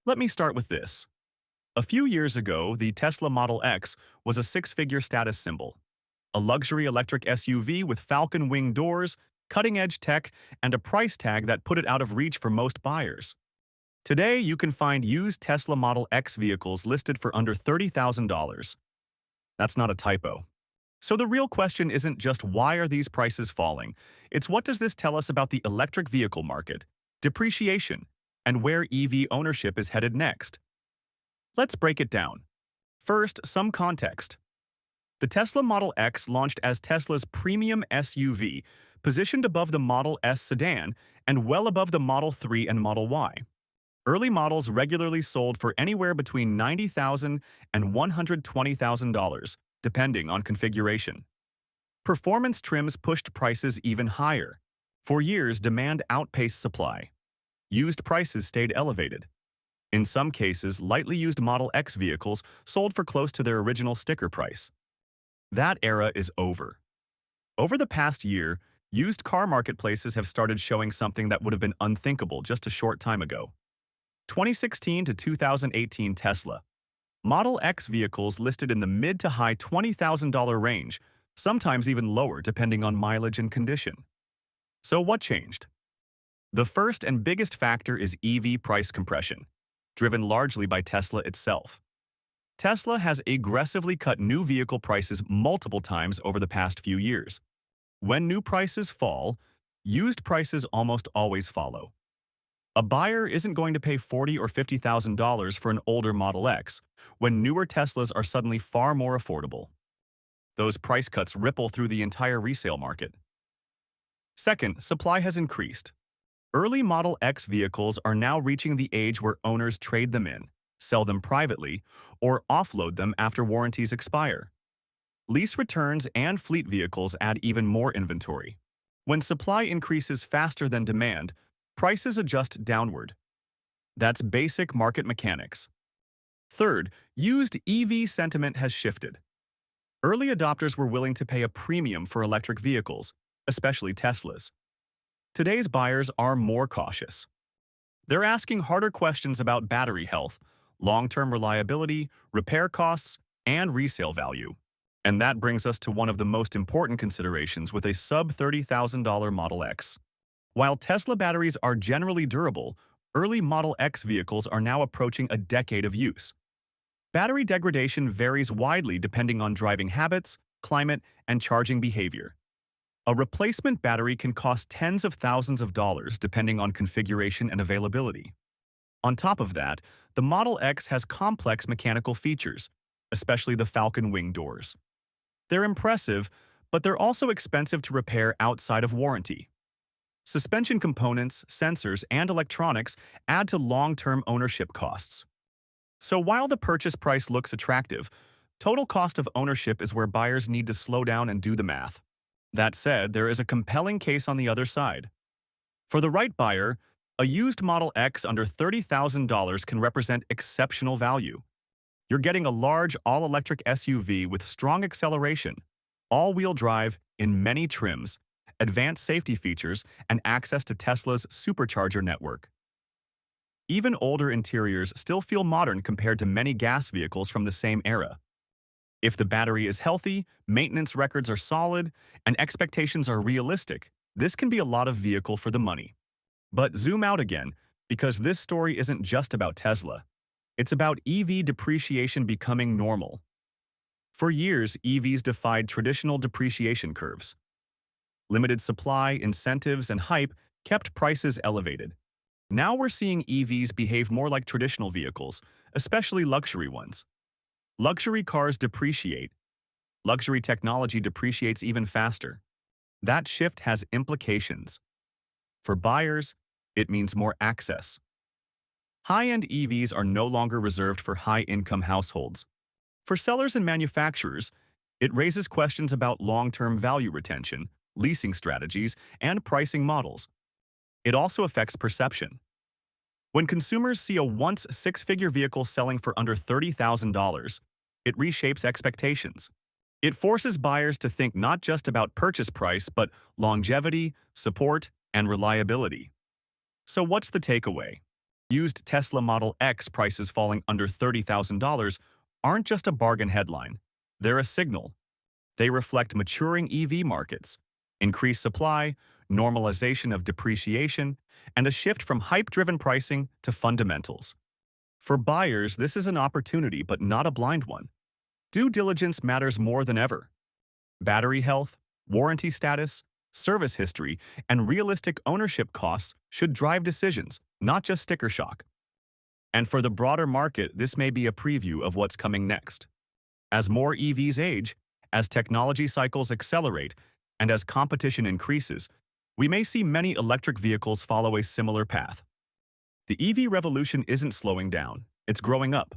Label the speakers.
Speaker 1: Let me start with this. A few years ago, the Tesla Model X was a six-figure status symbol. A luxury electric SUV with falcon wing doors, cutting-edge tech, and a price tag that put it out of reach for most buyers. Today, you can find used Tesla Model X vehicles listed for under $30,000. That's not a typo. So the real question isn't just why are these prices falling, it's what does this tell us about the electric vehicle market, depreciation, and where EV ownership is headed next. Let's break it down. First, some context. The Tesla Model X launched as Tesla's premium SUV, positioned above the Model S sedan and well above the Model 3 and Model Y. Early models regularly sold for anywhere between $90,000 and $120,000, depending on configuration. Performance trims pushed prices even higher. For years, demand outpaced supply. Used prices stayed elevated. In some cases, lightly used Model X vehicles sold for close to their original sticker price. That era is over. Over the past year, used car marketplaces have started showing something that would have been unthinkable just a short time ago. 2016 to 2018 Tesla. Model X vehicles listed in the mid to high $20,000 range, sometimes even lower depending on mileage and condition. So what changed? The first and biggest factor is EV price compression, driven largely by Tesla itself. Tesla has aggressively cut new vehicle prices multiple times over the past few years. When new prices fall, used prices almost always follow. A buyer isn't going to pay $40,000 or $50,000 for an older Model X when newer Teslas are suddenly far more affordable. Those price cuts ripple through the entire resale market. Second, supply has increased. Early Model X vehicles are now reaching the age where owners trade them in, sell them privately, or offload them after warranties expire. Lease returns and fleet vehicles add even more inventory. When supply increases faster than demand, prices adjust downward. That's basic market mechanics. Third, used EV sentiment has shifted. Early adopters were willing to pay a premium for electric vehicles, especially Teslas. Today's buyers are more cautious. They're asking harder questions about battery health, long-term reliability, repair costs, and resale value. And that brings us to one of the most important considerations with a sub-$30,000 Model X. While Tesla batteries are generally durable, early Model X vehicles are now approaching a decade of use. Battery degradation varies widely depending on driving habits, climate, and charging behavior. A replacement battery can cost tens of thousands of dollars depending on configuration and availability. On top of that, the Model X has complex mechanical features, especially the falcon wing doors. They're impressive, but they're also expensive to repair outside of warranty. Suspension components, sensors, and electronics add to long-term ownership costs. So while the purchase price looks attractive, total cost of ownership is where buyers need to slow down and do the math. That said, there is a compelling case on the other side. For the right buyer, a used Model X under $30,000 can represent exceptional value. You're getting a large, all-electric SUV with strong acceleration, all-wheel drive in many trims, advanced safety features, and access to Tesla's supercharger network. Even older interiors still feel modern compared to many gas vehicles from the same era. If the battery is healthy, maintenance records are solid, and expectations are realistic, this can be a lot of vehicle for the money. But zoom out again, because this story isn't just about Tesla. It's about EV depreciation becoming normal. For years, EVs defied traditional depreciation curves. Limited supply, incentives, and hype kept prices elevated. Now we're seeing EVs behave more like traditional vehicles, especially luxury ones. Luxury cars depreciate. Luxury technology depreciates even faster. That shift has implications. For buyers, it means more access. High-end EVs are no longer reserved for high-income households. For sellers and manufacturers, it raises questions about long-term value retention, leasing strategies, and pricing models. It also affects perception. When consumers see a once six-figure vehicle selling for under $30,000, it reshapes expectations. It forces buyers to think not just about purchase price, but longevity, support, and reliability. So what's the takeaway? Used Tesla Model X prices falling under $30,000 aren't just a bargain headline. They're a signal. They reflect maturing EV markets, increased supply, normalization of depreciation, and a shift from hype-driven pricing to fundamentals. For buyers, this is an opportunity but not a blind one. Due diligence matters more than ever. Battery health, warranty status, service history, and realistic ownership costs should drive decisions, not just sticker shock. And for the broader market, this may be a preview of what's coming next. As more EVs age, as technology cycles accelerate, and as competition increases, we may see many electric vehicles follow a similar path. The EV revolution isn't slowing down, it's growing up.